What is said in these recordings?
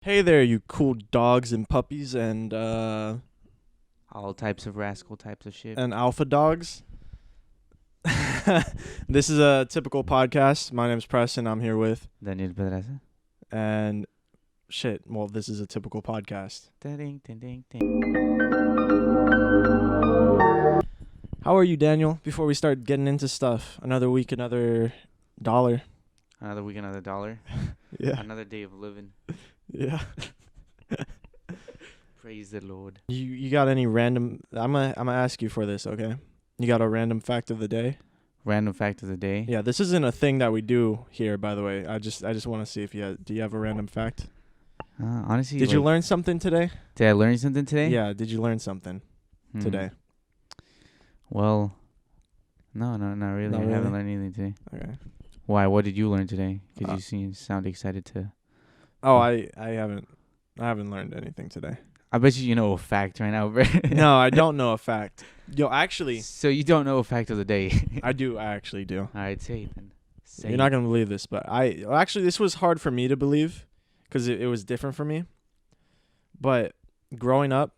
Hey there, you cool dogs and puppies and All types of rascal types of shit. alpha dogs. This is a typical podcast. My name's Preston. I'm here with Daniel Pedraza. and shit. Well, this is a typical podcast. Ding, ding, ding, ding. How are you, Daniel? Before we start getting into stuff, another week, another dollar. Another week, another dollar. Yeah, Another day of living. yeah. Praise the Lord. You got any random? I'm gonna ask you for this, okay? You got a random fact of the day? Random fact of the day. Yeah, this isn't a thing that we do here, by the way. I just want to see if do you have a random fact? Honestly, Did you learn something today? Did I learn something today? Yeah, did you learn something today? Well, no, not really. Not I haven't really? learned anything today. Okay. Why? What did you learn today? Because Uh, you sound excited to. Oh, I haven't learned anything today. I bet you know a fact right now, bro. No, I don't know a fact. Yo, actually, So you don't know a fact of the day. I do. I actually do. All right, say it then. Say You're not gonna believe this, but actually this was hard for me to believe because it was different for me. But growing up,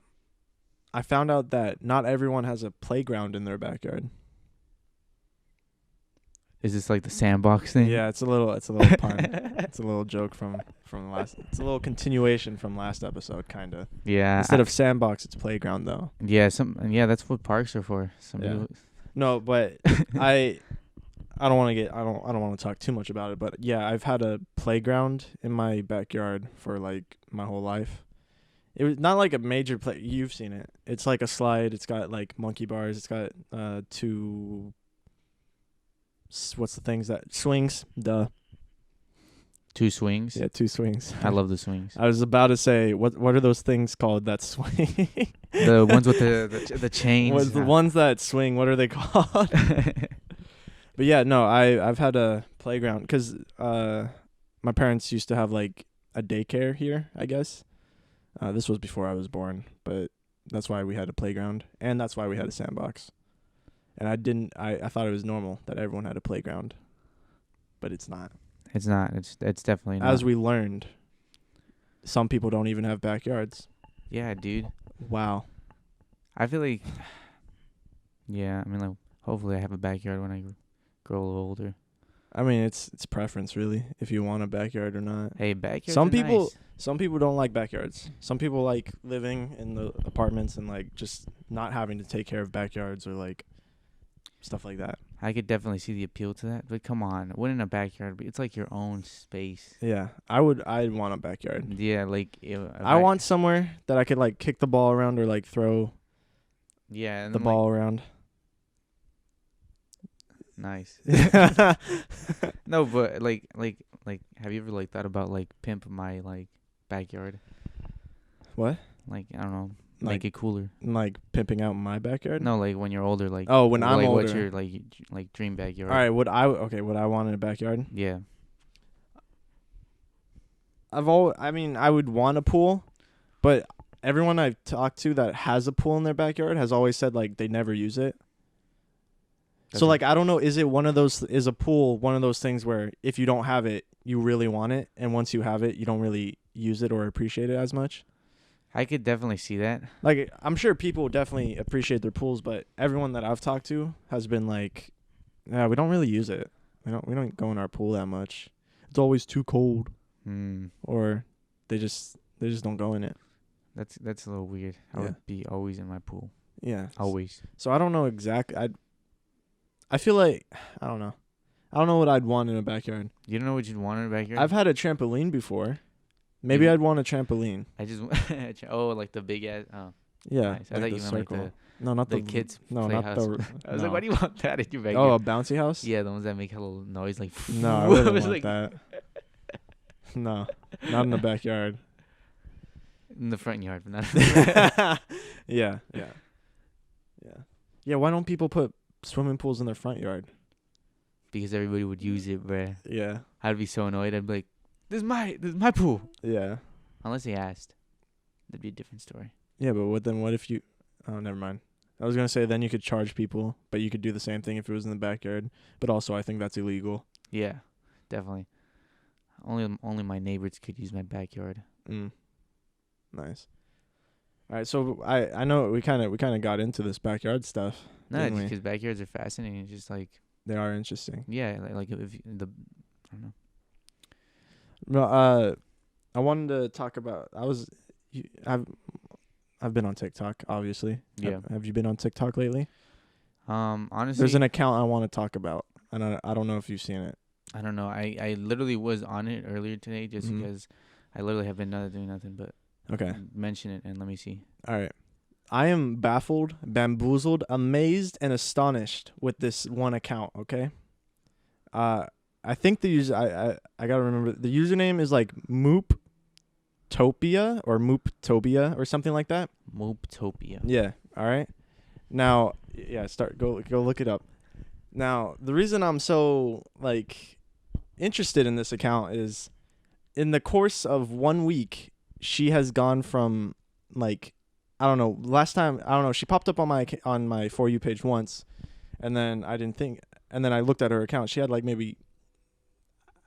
I found out that not everyone has a playground in their backyard. Is this like the sandbox thing? Yeah, it's a little pun. It's a little joke from last. It's a little continuation from last episode, kind of. Yeah. Instead of sandbox, it's playground though. Yeah, that's what parks are for. Some Yeah. people. No, but I don't want to get. I don't want to talk too much about it. But yeah, I've had a playground in my backyard for like my whole life. It was not like a major play. You've seen it. It's like a slide. It's got like monkey bars. It's got two. What's the things that swings? Duh. 2 swings. Yeah, two swings. I love the swings. I was about to say, what are those things called that swing? The ones with the chains. What's the ones that swing? What are they called? But yeah, no, I've had a playground because my parents used to have like a daycare here, I guess. This was before I was born, but that's why we had a playground, and that's why we had a sandbox. And I thought it was normal that everyone had a playground, but it's not. It's not. It's definitely not. As we learned, some people don't even have backyards. Yeah, dude. Wow. I feel like. Yeah, I mean, like, hopefully I have a backyard when I grow a little older. I mean, it's preference really if you want a backyard or not. Hey, backyards Some are people nice. some people don't like backyards. Some people like living in the apartments and like just not having to take care of backyards or like stuff like that. I could definitely see the appeal to that, but come on, wouldn't a backyard be? It's like your own space. Yeah, I'd want a backyard. Yeah, like if I want somewhere that I could like kick the ball around or like throw Yeah, and the then, ball around. Nice. No, but like, have you ever like thought about like pimp my like backyard? What? Like, I don't know, Like make it cooler. like pimping out my backyard? No, like when you're older, like. Oh, when I'm like, older. What's your like dream backyard? All right, what I want in a backyard? Yeah. I would want a pool, but everyone I've talked to that has a pool in their backyard has always said like they never use it. So like I don't know, is a pool one of those things where if you don't have it, you really want it, and once you have it, you don't really use it or appreciate it as much? I could definitely see that. Like I'm sure people definitely appreciate their pools, but everyone that I've talked to has been like, yeah, we don't really use it. We don't go in our pool that much. It's always too cold. Or they just don't go in it. That's a little weird. I Yeah. would be always in my pool. Yeah. Always. So I don't know exactly. I feel like I don't know. I don't know what I'd want in a backyard. You don't know what you'd want in a backyard? I've had a trampoline before. Maybe You- I'd want a trampoline. I just like the big ass. Oh, Yeah. nice. I Like thought the you meant like circle. No, not the the kids. No, play not house. the. I was no. like, why do you want that in your backyard? Oh, a bouncy house? Yeah, the ones that make a little noise, like. No, I wouldn't was want like, that. No, not in the backyard. in the front yard, but not. Yeah. Yeah. Why don't people put swimming pools in their front yard? Because everybody would use it, bruh. Yeah. I'd be so annoyed. I'd be like, this is my pool. Yeah. Unless they asked, that'd be a different story. Yeah, but what if you? Oh, never mind. I was gonna say then you could charge people, but you could do the same thing if it was in the backyard. But also, I think that's illegal. Yeah, definitely. Only my neighbors could use my backyard. Nice. All right, so I know we kind of got into this backyard stuff. No, didn't we? because backyards are fascinating. It's just like, They are interesting. yeah, like if the, I don't know. No, I wanted to talk about. I've been on TikTok, obviously. Yeah. Have you been on TikTok lately? Honestly, There's an account I want to talk about, and I don't know if you've seen it. I don't know. I literally was on it earlier today just Mhm. because I literally have been doing nothing but Okay. mention it and let me see. All right. I am baffled, bamboozled, amazed, and astonished with this one account. Okay. I think the user. I gotta remember the username is like Mooptopia or Mooptopia or something like that. Mooptopia. Yeah. All right. Now, yeah. Go look it up. Now, the reason I'm so like interested in this account is, in the course of 1 week, she has gone from like, I don't know. Last time, I don't know. She popped up on my For You page once, and then I didn't think. And then I looked at her account. She had like maybe,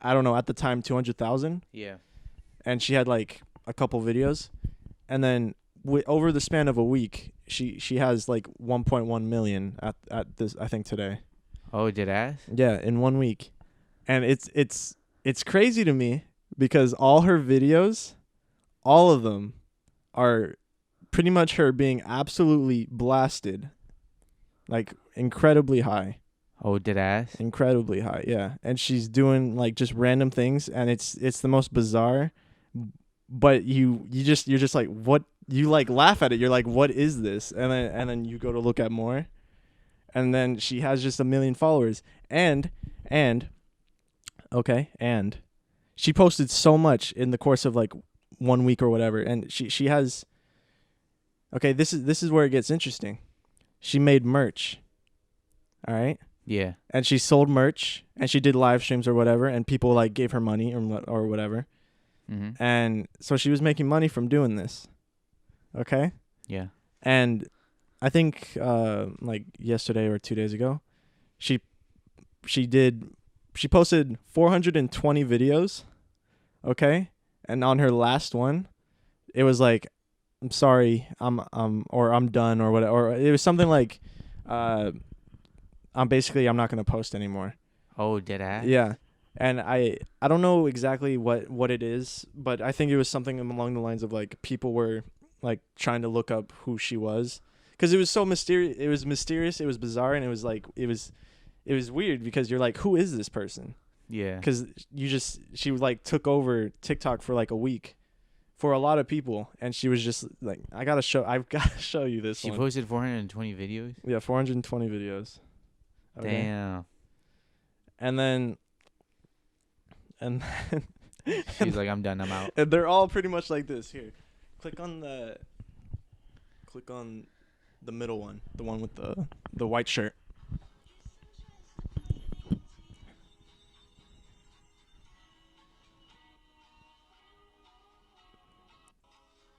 I don't know, at the time 200,000, Yeah. and she had like a couple videos, and then over the span of a week, she has like 1.1 million at this, I think, today. Oh, did ass? Yeah, in 1 week, and it's crazy to me because all her videos, all of them, are pretty much her being absolutely blasted, like incredibly high. Oh, did ass? Incredibly high, yeah. And she's doing like just random things, and it's the most bizarre. But you're just like, what? You like laugh at it. You're like, what is this? And then you go to look at more, and then she has just 1 million followers. And she posted so much in the course of like 1 week or whatever. And she has. Okay, this is where it gets interesting. She made merch. All right. Yeah. And she sold merch, and she did live streams or whatever, and people like gave her money or whatever. Mm-hmm. And so she was making money from doing this. Okay? Yeah. And I think like yesterday or 2 days ago, she posted 420 videos. Okay? And on her last one, it was like, I'm sorry, I'm done or whatever, or it was something like I'm not going to post anymore. Oh, did ass? Yeah. And I don't know exactly what it is, but I think it was something along the lines of like people were like trying to look up who she was, because it was so mysterious. It was mysterious. It was bizarre, and it was like it was weird because you're like, who is this person? Yeah. Because she like took over TikTok for like a week for a lot of people, and she was just like, I've got to show you this. She one. posted 420 videos. Yeah, 420 videos. Okay. Damn. And then She's like, I'm done. I'm out. and they're all pretty much like this. Here, click on the middle one, the one with the white shirt.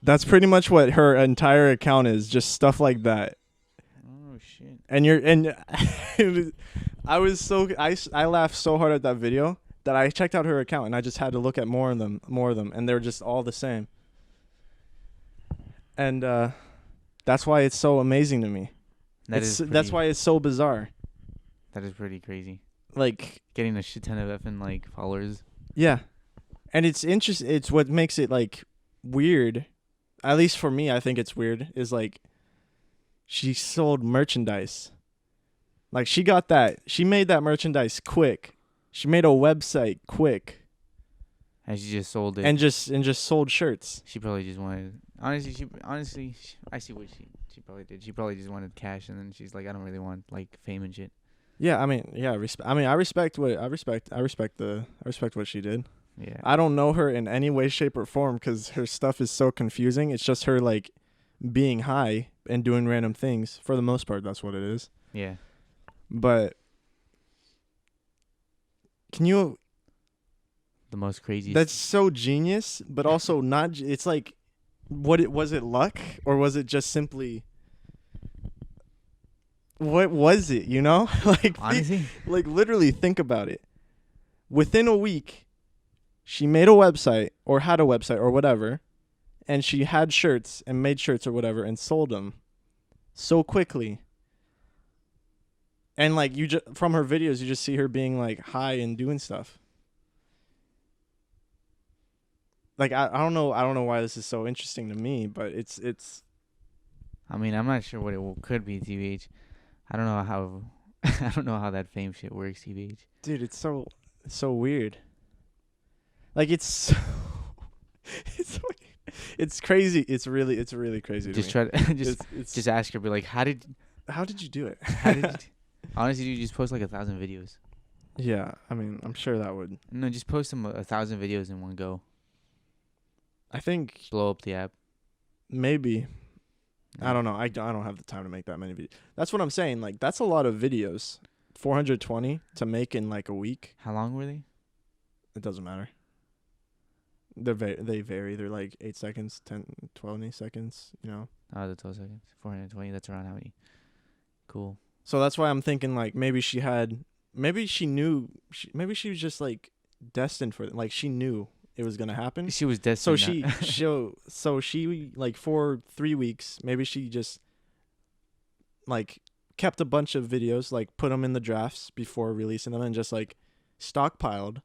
That's pretty much what her entire account is, just stuff like that. Oh shit. And I laughed so hard at that video that I checked out her account, and I just had to look at more of them, and they're just all the same. And that's why it's so amazing to me. That's why it's so bizarre. That is pretty crazy. Like, getting a shit ton of effing like followers. Yeah, and it's interesting. It's what makes it like weird. At least for me, I think it's weird. Is like, she sold merchandise. Like, she made that merchandise quick. She made a website quick. And she just sold it. And just sold shirts. She probably just wanted. Honestly, I see what she probably did. She probably just wanted cash, and then she's like, I don't really want like fame and shit. Yeah, I mean, yeah, I respect what she did. Yeah. I don't know her in any way, shape, or form because her stuff is so confusing. It's just her like being high and doing random things. For the most part, that's what it is. Yeah. But can you? The most crazy. That's so genius, but also not. It's like, was it luck, or was it just simply? What was it? You know, like honestly, like literally think about it. Within a week, she made a website or had a website or whatever, and she had shirts and made shirts or whatever and sold them so quickly. And like from her videos, you just see her being like high and doing stuff. Like I don't know why this is so interesting to me, but it's. I mean, I'm not sure what it could be, TBH. I don't know how. I don't know how that fame shit works, TBH. Dude, it's so weird. Like it's it's crazy. It's really crazy. Just to me. try to just ask her, be like, how did you do it? Honestly, you just post like 1,000 videos. Yeah, I mean, I'm sure that would. No, just post them 1,000 videos in one go. I think blow up the app. Maybe. I don't know. I don't have the time to make that many videos. That's what I'm saying. Like, that's a lot of videos. 420 to make in like a week. How long were they? It doesn't matter. They vary. They're like 8 seconds, 10, 20 seconons, you know. Oh, the 12 seconds. 420. That's around how many? Cool. So that's why I'm thinking like maybe she knew, maybe she was just like destined for it. Like she knew it was gonna happen. She was destined. So she like for 3 weeks, maybe she just like kept a bunch of videos, like put them in the drafts before releasing them, and just like stockpiled.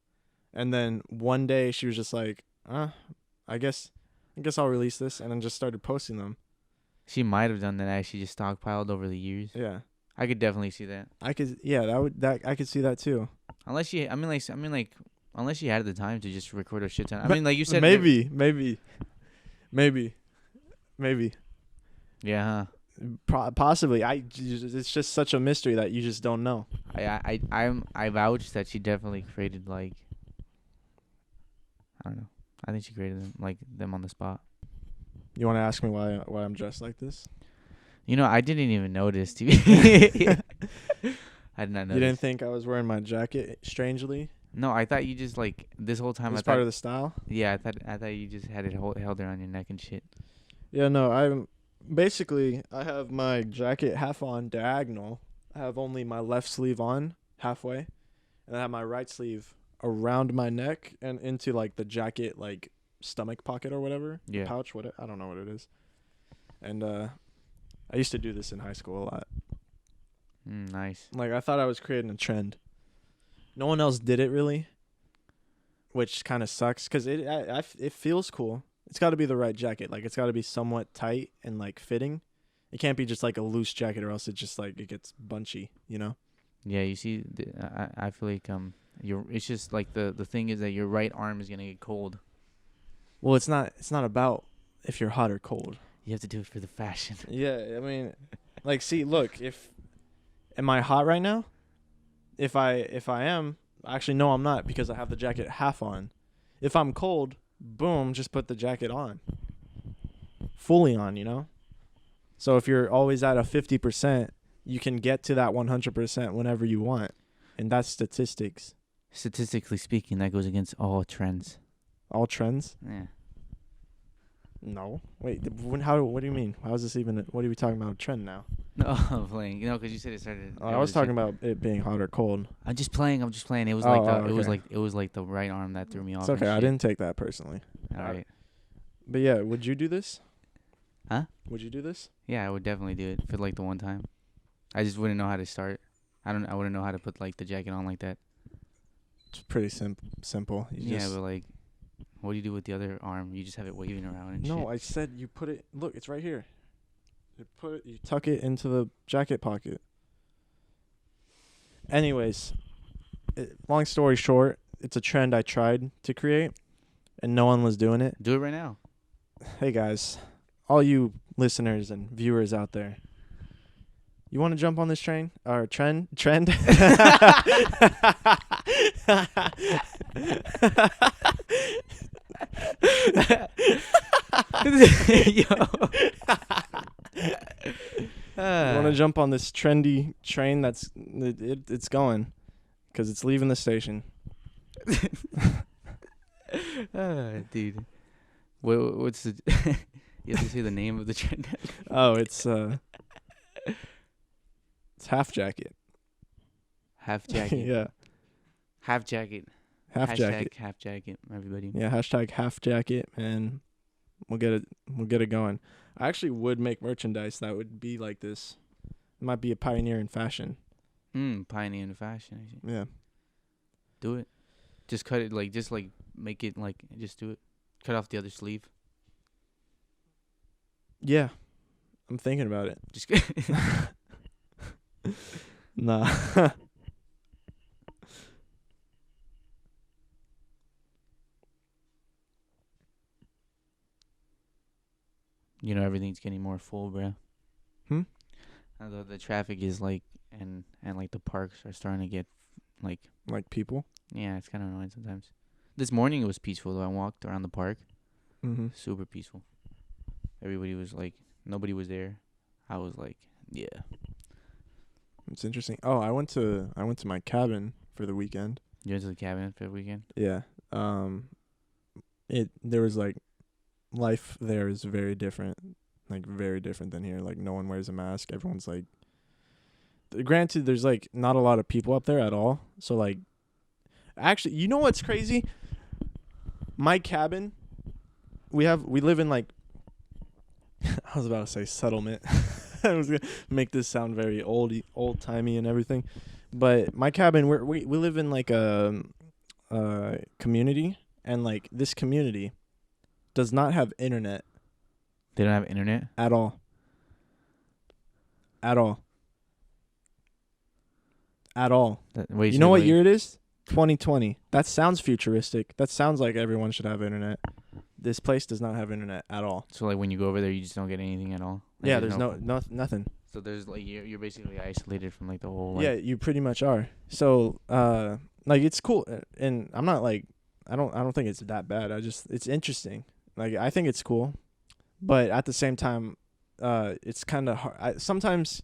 And then one day she was just like, I guess I'll release this, and then just started posting them. She might have done that. Actually, just stockpiled over the years. Yeah, I could definitely see that. I could see that too. Unless she had the time to just record a shit ton. I mean, like you said, maybe. Yeah. Possibly. It's just such a mystery that you just don't know. I vouch that she definitely created like, I don't know. I think she created them on the spot. You want to ask me why I'm dressed like this? You know, I didn't even notice. I did not notice. You didn't think I was wearing my jacket strangely? No, I thought you just like this whole time. It's part of the style. Yeah, I thought you just had it held around your neck and shit. Yeah, no, I have my jacket half on diagonal. I have only my left sleeve on halfway, and I have my right sleeve around my neck and into like the jacket like stomach pocket or whatever. Yeah. Pouch, I don't know what it is. And I used to do this in high school a lot. Nice. Like I thought I was creating a trend. No one else did it really, which kind of sucks because it feels cool. It's got to be the right jacket. Like it's got to be somewhat tight and like fitting. It can't be just like a loose jacket, or else it just like it gets bunchy, you know? Yeah, you see, I feel like it's just like the thing is that your right arm is gonna get cold. Well, it's not about if you're hot or cold. You have to do it for the fashion. Yeah, I mean, like, see, look, am I hot right now? If I am, actually no, I'm not, because I have the jacket half on. If I'm cold, boom, just put the jacket on, fully on, you know. So if you're always at a 50%, you can get to that 100% whenever you want, and that's statistics. Statistically speaking, that goes against all trends. All trends? Yeah. No. Wait. What do you mean? How is this even? What are we talking about? A trend now? No, I'm playing. You know, because you said it started. I was talking about it being hot or cold. I'm just playing. It was it was like the right arm that threw me off. It's okay. I didn't take that personally. All right. But yeah, would you do this? Huh? Would you do this? Yeah, I would definitely do it for like the one time. I just wouldn't know how to start. I wouldn't know how to put like the jacket on like that. It's pretty simple. But like, what do you do with the other arm? You just have it waving around and shit. No, I said you put it. Look, it's right here. You tuck it into the jacket pocket. Anyways, long story short, it's a trend I tried to create, and no one was doing it. Do it right now. Hey guys, all you listeners and viewers out there, you want to jump on this train or trend? Yo. You want to jump on this trendy train that's it's going, because it's leaving the station. Dude, what's the? You have to say the name of the train. Oh, it's half jacket. Half jacket. Yeah. Half jacket. Hashtag jacket. Half jacket. Everybody. Yeah. Hashtag half jacket, and We'll get it going. I actually would make merchandise that would be like this. Might be a pioneer in fashion. Pioneer in fashion. Yeah. Do it. Just cut it make it just do it. Cut off the other sleeve. Yeah. I'm thinking about it. Just Nah. Everything's getting more full, bro. Although the traffic is and the parks are starting to get like people. Yeah, it's kind of annoying sometimes. This morning it was peaceful though. I walked around the park. Super peaceful. Everybody was nobody was there. I was yeah. It's interesting. Oh, I went to my cabin for the weekend. You went to the cabin for the weekend? Yeah. There was life there is very different. Very different than here. No one wears a mask. Everyone's granted there's not a lot of people up there at all. So actually, you know what's crazy? My cabin, we live in I was about to say settlement. I was gonna make this sound very old timey and everything, but my cabin, we live in a community, and this community does not have internet. They don't have internet at all. At all. At all. You know what year it is? 2020. That sounds futuristic. That sounds like everyone should have internet. This place does not have internet at all. So when you go over there, you just don't get anything at all? Yeah, there's nothing. So there's you're basically isolated from the whole. Yeah, you pretty much are. So it's cool, and I'm not I don't think it's that bad. It's interesting. I think it's cool, but at the same time, it's kind of hard. Sometimes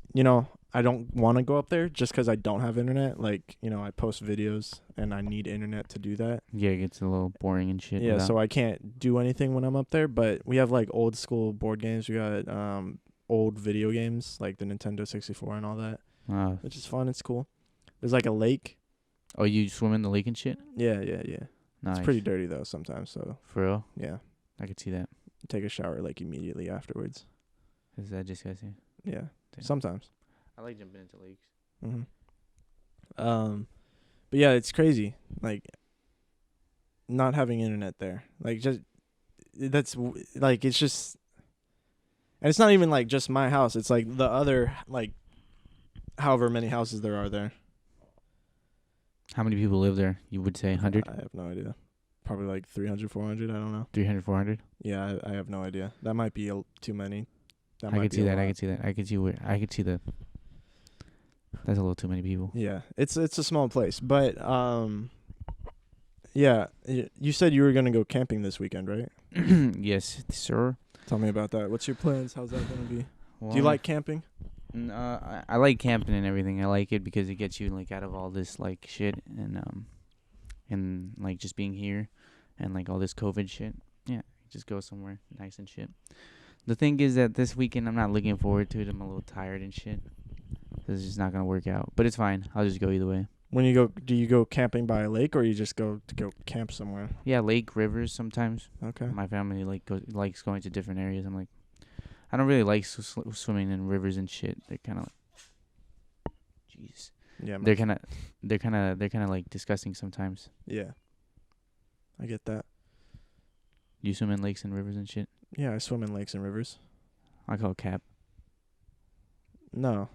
I don't want to go up there just because I don't have internet. I post videos and I need internet to do that. Yeah, it gets a little boring and shit. Yeah, so I can't do anything when I'm up there. But we have old school board games. We got old video games the Nintendo 64 and all that, which is fun. It's cool. There's a lake. Oh, you swim in the lake and shit? Yeah. Nice. It's pretty dirty though sometimes. So for real? Yeah, I could see that. Take a shower immediately afterwards. Is that disgusting? Yeah, damn. Sometimes. I like jumping into lakes. But yeah, it's crazy. Not having internet there. It's just, and it's not even just my house. It's the other however many houses there are there. How many people live there? You would say 100? I have no idea. Probably 300, 400. I don't know. 300, 400? Yeah, I have no idea. That might be too many. I could see that. I could see the. That's a little too many people. Yeah, it's a small place, but yeah. You said you were gonna go camping this weekend, right? Yes, sir. Tell me about that. What's your plans? How's that gonna be? Well, do you like camping? I like camping and everything. I like it because it gets you out of all this shit and just being here and all this COVID shit. Yeah, just go somewhere nice and shit. The thing is that this weekend I'm not looking forward to it. I'm a little tired and shit. This is just not gonna work out, but it's fine. I'll just go either way. When you go, do you go camping by a lake or you just go camp somewhere? Yeah, lake, rivers sometimes. Okay. My family likes going to different areas. I don't really like swimming in rivers and shit. They're kind of jeez. Yeah. They're kind of disgusting sometimes. Yeah. I get that. You swim in lakes and rivers and shit? Yeah, I swim in lakes and rivers. I call cap. No.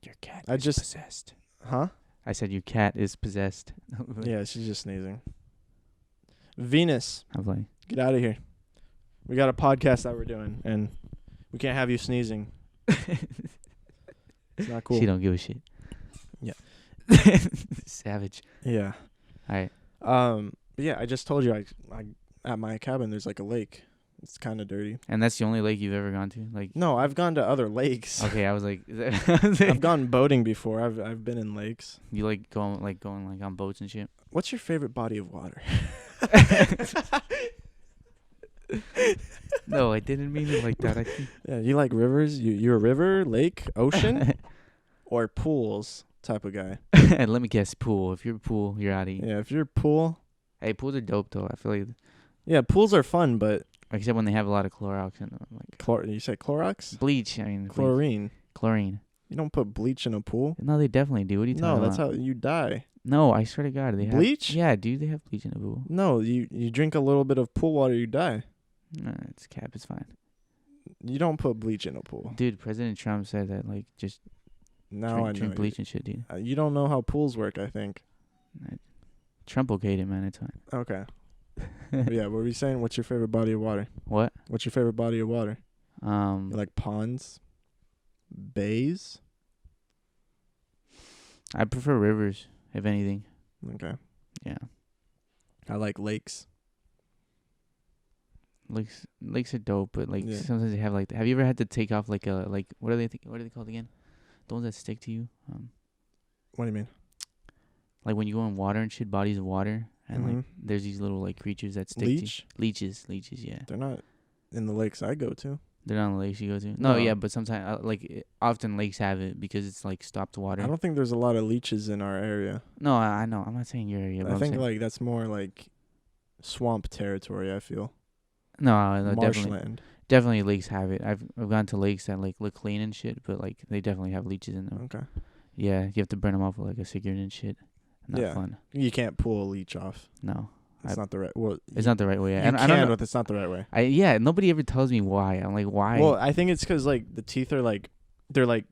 Your cat is possessed. Huh? I said your cat is possessed. Yeah, she's just sneezing. Venus. I'm like, get out of here. We got a podcast that we're doing, and we can't have you sneezing. It's not cool. She don't give a shit. Yeah. Savage. Yeah. All right. But yeah, I just told you I at my cabin there's a lake. It's kind of dirty. And that's the only lake you've ever gone to? No, I've gone to other lakes. Okay, I was like, I've gone boating before. I've been in lakes. You going on boats and shit? What's your favorite body of water? No, I didn't mean it like that. Yeah, you like rivers? You're a river, lake, ocean, or pools type of guy? Let me guess, pool. If you're a pool, you're out of here. Yeah, if you're a pool. Hey, pools are dope though. I feel like. Yeah, pools are fun, but Except when they have a lot of Clorox in them, like You say Clorox? bleach. I mean, Chlorine. Chlorine. You don't put bleach in a pool. No, they definitely do. What are you talking about? No, that's how you die. No, I swear to God, they Bleach? have. Yeah, dude, they have bleach in the pool. No, you drink a little bit of pool water, you die. No, it's cap. It's fine. You don't put bleach in a pool. Dude, President Trump said that, like, just Now drink bleach and shit, dude. You don't know how pools work, I think. Trump okayed it, man. It's fine. Okay. Yeah, what were you saying? What's your favorite body of water? What? What's your favorite body of water? You like ponds? Bays? I prefer rivers, if anything. Okay. Yeah. I like lakes. Lakes are dope, but like Yeah. sometimes they have like. Have you ever had to take off like a what are they called again? The ones that stick to you. What do you mean? Like when you go in water and shit, bodies of water, and like Mhm. there's these little like creatures that stick Leech? to you. Leeches, yeah. They're not in the lakes I go to. They're not on the lakes you go to. No, No. yeah, but sometimes often lakes have it because it's like stopped water. I don't think there's a lot of leeches in our area. No, I know. I'm not saying your area. But I I'm think saying, like that's more like swamp territory, I feel. no, definitely, Marshland. definitely lakes have it. I've gone to lakes that like look clean and shit, but like they definitely have leeches in them. Okay. Yeah, you have to burn them off with like a cigarette and shit. Not Yeah. fun. You can't pull a leech off. No, It's not the right. Well, it's not the right way. You And can, I don't know. but it's not the right way. Nobody ever tells me why. I'm like, why? Well, I think it's because like the teeth are like they're like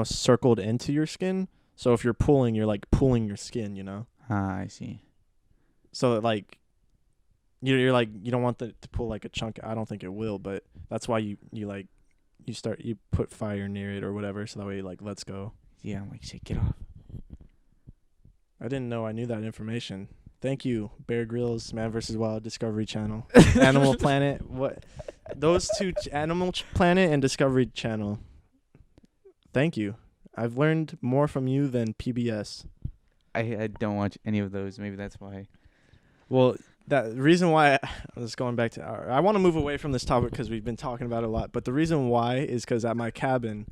circled into your skin. So if you're pulling, you're like pulling your skin. I see. So like you're like you don't want to pull like a chunk. I don't think it will, but that's why you put fire near it or whatever, so that way it like lets go. Yeah, I'm like, shit, get off. I didn't know I knew that information. Thank you, Bear Grylls, Man vs. Wild, Discovery Channel, Animal Planet. What? Those two, Animal Planet and Discovery Channel. Thank you. I've learned more from you than PBS. I don't watch any of those. Maybe that's why. Well, the reason why I'm just going back to I want to move away from this topic because we've been talking about it a lot. But the reason why is because at my cabin,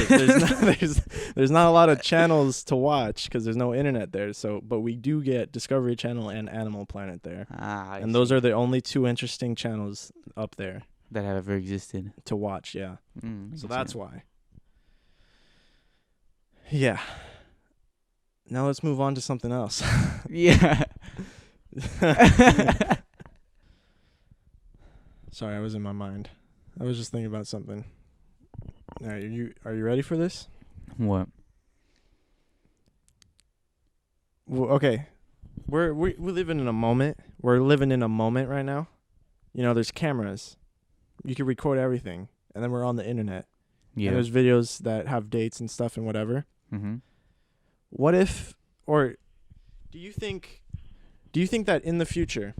there's not a lot of channels to watch because there's no internet there. So, but we do get Discovery Channel and Animal Planet there, and those are the only two interesting channels up there that have ever existed to watch. Yeah, so that's why. Yeah. Now let's move on to something else. Yeah. Sorry, I was in my mind. I was just thinking about something. All right, are you ready for this? What? Well, okay. We're living in a moment. We're living in a moment right now. There's cameras. You can record everything, and then we're on the internet. Yeah. And there's videos that have dates and stuff and whatever. Mm-hmm. What if, or do you think that in the future,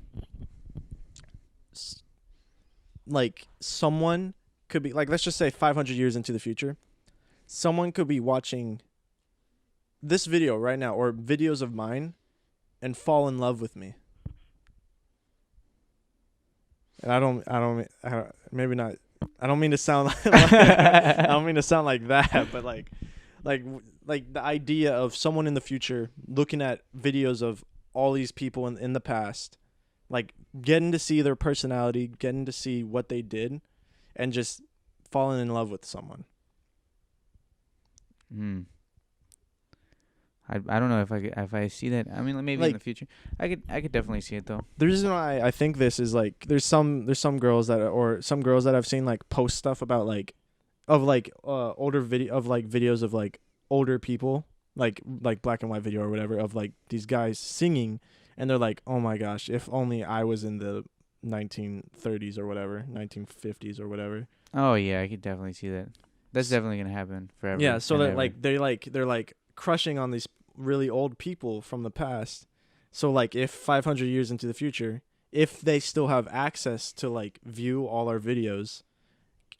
like someone could be like, let's just say 500 years into the future, someone could be watching this video right now or videos of mine and fall in love with me. And I don't maybe not. I don't mean to sound like I don't mean to sound like that, but like the idea of someone in the future looking at videos of all these people in the past, like getting to see their personality, getting to see what they did, and just falling in love with someone. I don't know if I see that. I mean, like maybe in the future, I could definitely see it though. The reason why I think this is like there's some girls that I've seen like post stuff about older videos of like older people like black and white video or whatever of like these guys singing, and they're like, oh my gosh, if only I was in the 1930s or whatever, 1950s or whatever. Oh yeah, I could definitely see that. That's definitely gonna happen forever. Yeah, so that they're like crushing on these really old people from the past. So like if 500 years into the future, if they still have access to like view all our videos,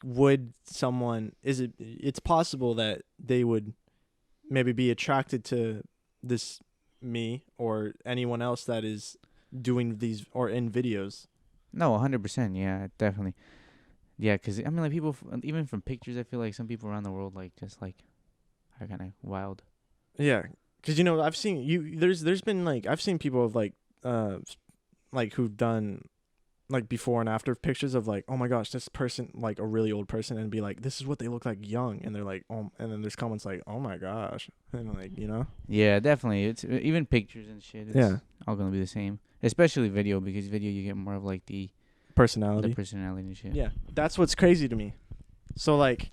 it's possible that they would maybe be attracted to this me or anyone else that is doing these or in videos. No, 100%. Yeah, definitely. Yeah, because I mean, like people, even from pictures, I feel like some people around the world like just like are kind of wild. Yeah, because I've seen There's been like I've seen people of like who've done like before and after pictures of like, oh my gosh, this person, like a really old person, and be like, this is what they look like young, and they're like, oh, and then there's comments like, oh my gosh, and like, you know. Yeah, definitely. It's even pictures and shit. It's Yeah. all gonna be the same, especially video, because video you get more of like the Personality. personality and shit. Yeah, that's what's crazy to me. So like,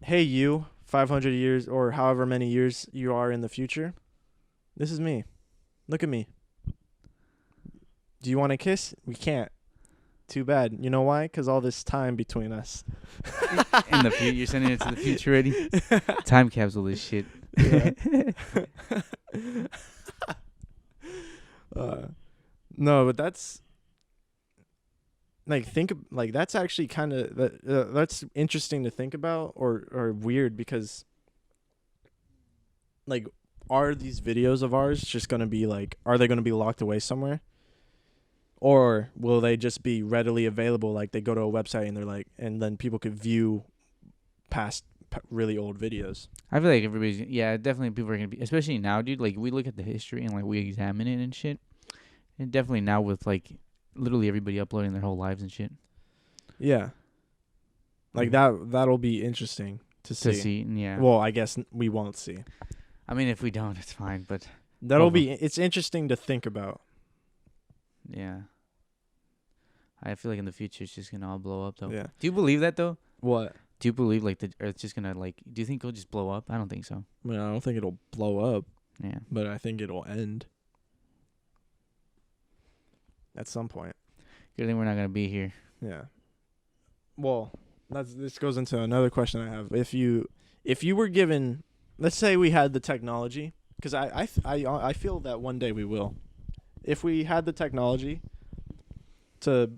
hey, you, 500 years or however many years you are in the future, this is me. Look at me. Do you want to kiss? We can't. Too bad. You know why? Because all this time between us. In the future, you're sending it to the future already. Time capsule this shit. Yeah. No, but that's like that's actually kind of that's interesting to think about, or weird, because like, are these videos of ours just gonna be like, are they gonna be locked away somewhere, or will they just be readily available, like they go to a website and they're like, and then people could view past really old videos? I feel like everybody's definitely people are gonna be, especially now, dude. Like we look at the history and like we examine it and shit, and definitely now with like literally everybody uploading their whole lives and shit. Yeah, like that'll be interesting to see. Yeah. Well, I guess we won't see. I mean, if we don't, it's fine, but That'll be, it's interesting to think about. yeah. I feel like in the future it's just gonna all blow up though. Yeah. Do you believe that though? What? Do you believe like the Earth's just gonna like? Do you think it'll just blow up? I don't think so. I mean, I don't think it'll blow up, Yeah. but I think it'll end at some point. Good thing we're not gonna be here. Yeah. Well, this goes into another question I have. If you were given, let's say we had the technology, because I feel that one day we will. If we had the technology to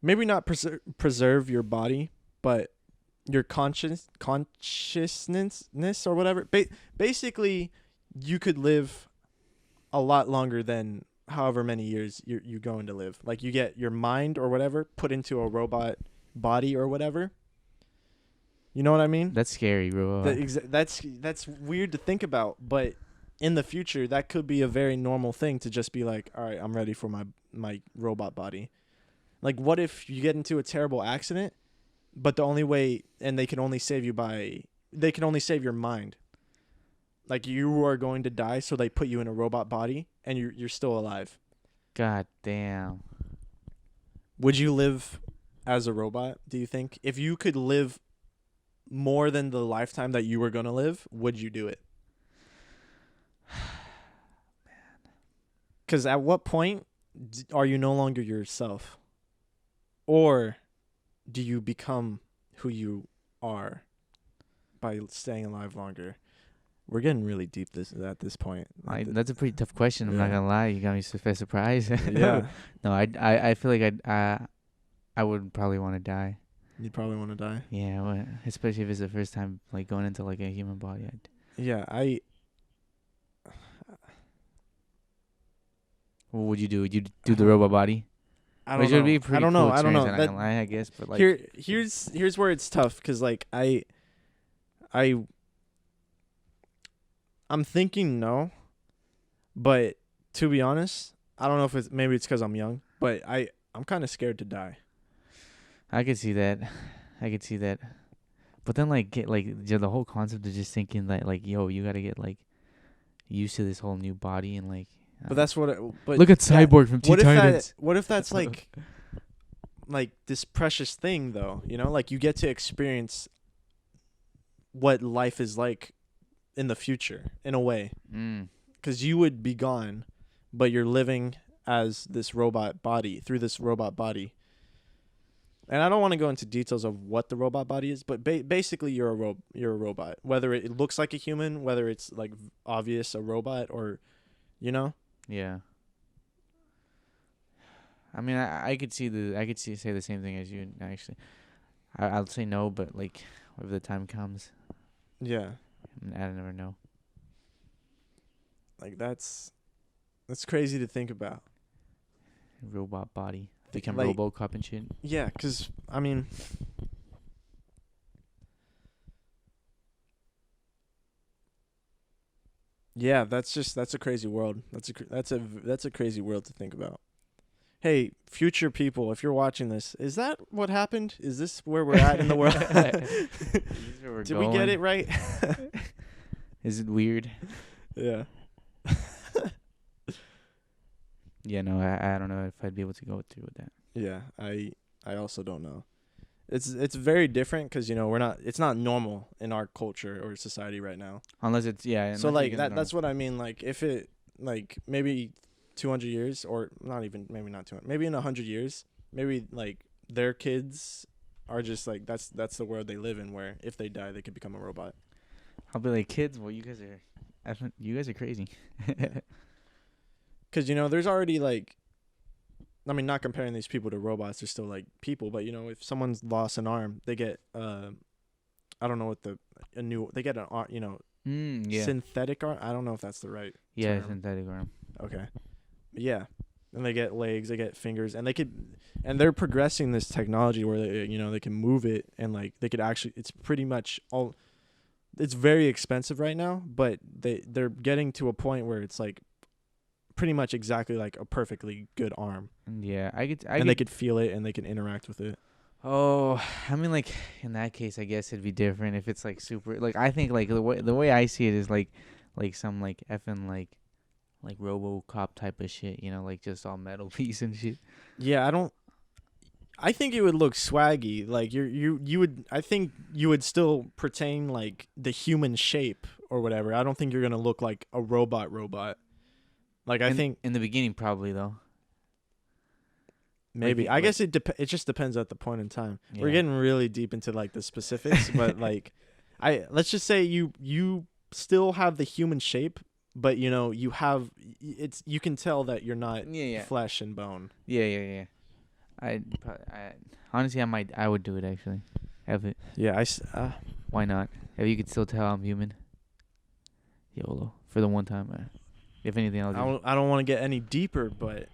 maybe not preserve your body, but your consciousness or whatever. Basically, you could live a lot longer than however many years you're going to live. Like, you get your mind or whatever put into a robot body or whatever. You know what I mean? That's scary, bro. That's weird to think about, but in the future, that could be a very normal thing to just be like, all right, I'm ready for my robot body. Like, what if you get into a terrible accident, but the only way, and they can only save your mind. Like, you are going to die, so they put you in a robot body, and you're still alive. God damn. Would you live as a robot, do you think? If you could live more than the lifetime that you were going to live, would you do it? Man. Because at what point are you no longer yourself? Or do you become who you are by staying alive longer? We're getting really deep at this point. That's a pretty tough question. I'm not gonna lie. You got me surprised. Yeah. No, I feel like I would probably want to die. You'd probably want to die. Yeah, especially if it's the first time like going into like a human body. Yeah, What would you do? Would you do the robot body? I don't know. Be I don't know. I don't know. I'm not gonna lie, I guess, but like here's where it's tough, because like I'm thinking no, but to be honest, I don't know if maybe it's because I'm young, but I'm kind of scared to die. I could see that. But then the whole concept of just thinking that like, yo, you gotta get like used to this whole new body and like. But that's what. But look at Cyborg from Teen Titans. What if that's like this precious thing though? You know, like you get to experience what life is like in the future in a way, because you would be gone, but you're living as this robot body through this robot body. And I don't want to go into details of what the robot body is, but basically you're a robot. Whether it looks like a human, whether it's like obvious a robot, or, you know. Yeah. I mean, I could say the same thing as you actually. I'll say no, but like if the time comes. Yeah. I don't never know. Like that's crazy to think about. Robot body. Become like, RoboCop and shit. Yeah, 'cause I mean, yeah, that's a crazy world. That's a crazy world to think about. hey, future people, if you're watching this, is that what happened? Is this where we're at in the world? Did we get it right? Is it weird? Yeah. Yeah, no, I don't know if I'd be able to go through with that. Yeah, I also don't know. It's very different because it's not normal in our culture or society right now. Unless it's So like that's what I mean. Like if it like maybe 200 years or not even maybe not 200 maybe in 100 years maybe like their kids are just like that's the world they live in where if they die they could become a robot. I'll be like, kids, well, you guys are crazy. Because there's already like, I mean, not comparing these people to robots, they're still like people, but if someone's lost an arm, they get I don't know what they get an arm, Yeah. synthetic arm. I don't know if that's the right term. Synthetic arm. Okay. Yeah. And they get legs, they get fingers, and they're progressing this technology where they can move it and like they could actually, it's pretty much all, it's very expensive right now, but they're getting to a point where it's like pretty much exactly like a perfectly good arm. Yeah, they could feel it and they can interact with it. Oh, I mean, like in that case, I guess it'd be different if it's like super. Like I think like the way I see it is like some like effing like RoboCop type of shit. Like just all metal piece and shit. Yeah, I think it would look swaggy. Like you would. I think you would still pertain like the human shape or whatever. I don't think you're gonna look like a robot. Like I think in the beginning probably though. Maybe I guess it just depends at the point in time. Yeah. We're getting really deep into like the specifics, but like let's just say you still have the human shape, but you have you can tell that you're not flesh and bone. Yeah. I honestly I would do it actually. Have it. Yeah, why not? If you could still tell I'm human. YOLO for the one time. If anything else. I don't want to get any deeper, but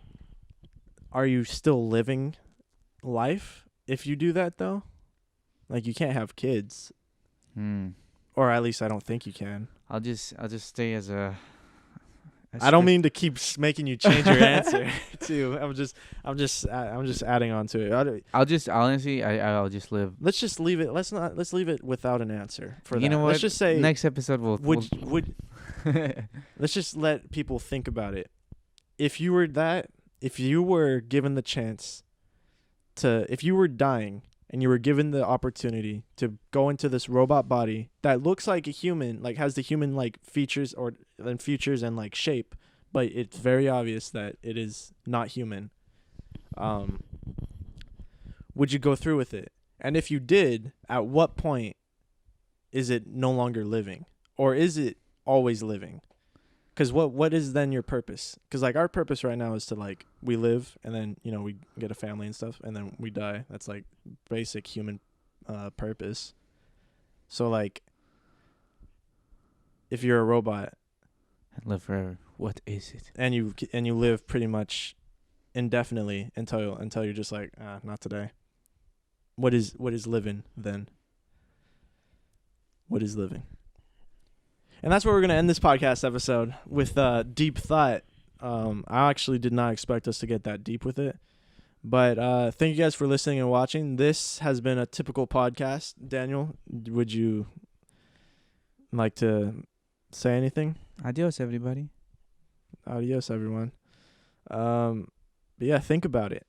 are you still living life if you do that though? Like you can't have kids. Or at least I don't think you can. I'll just stay as a I don't mean to keep making you change your answer too. I'm just adding on to it. I'll just live. Let's just leave it. Let's leave it without an answer for that. You know what? Let's just say next episode would let's just let people think about it. If you were given the chance if you were dying and you were given the opportunity to go into this robot body that looks like a human, like has the human like features and like shape, but it's very obvious that it is not human. Would you go through with it? And if you did, at what point is it no longer living? Or is it always living? Because what is then your purpose? Because like our purpose right now is to like we live and then we get a family and stuff and then we die. That's like basic human purpose. So like if you're a robot and live forever, what is it? And you live pretty much indefinitely until you're just like not today. What is living then? What is living? And that's where we're going to end this podcast episode with deep thought. I actually did not expect us to get that deep with it. But thank you guys for listening and watching. This has been a typical podcast. Daniel, would you like to say anything? Adios, everybody. Adios, everyone. But yeah, think about it.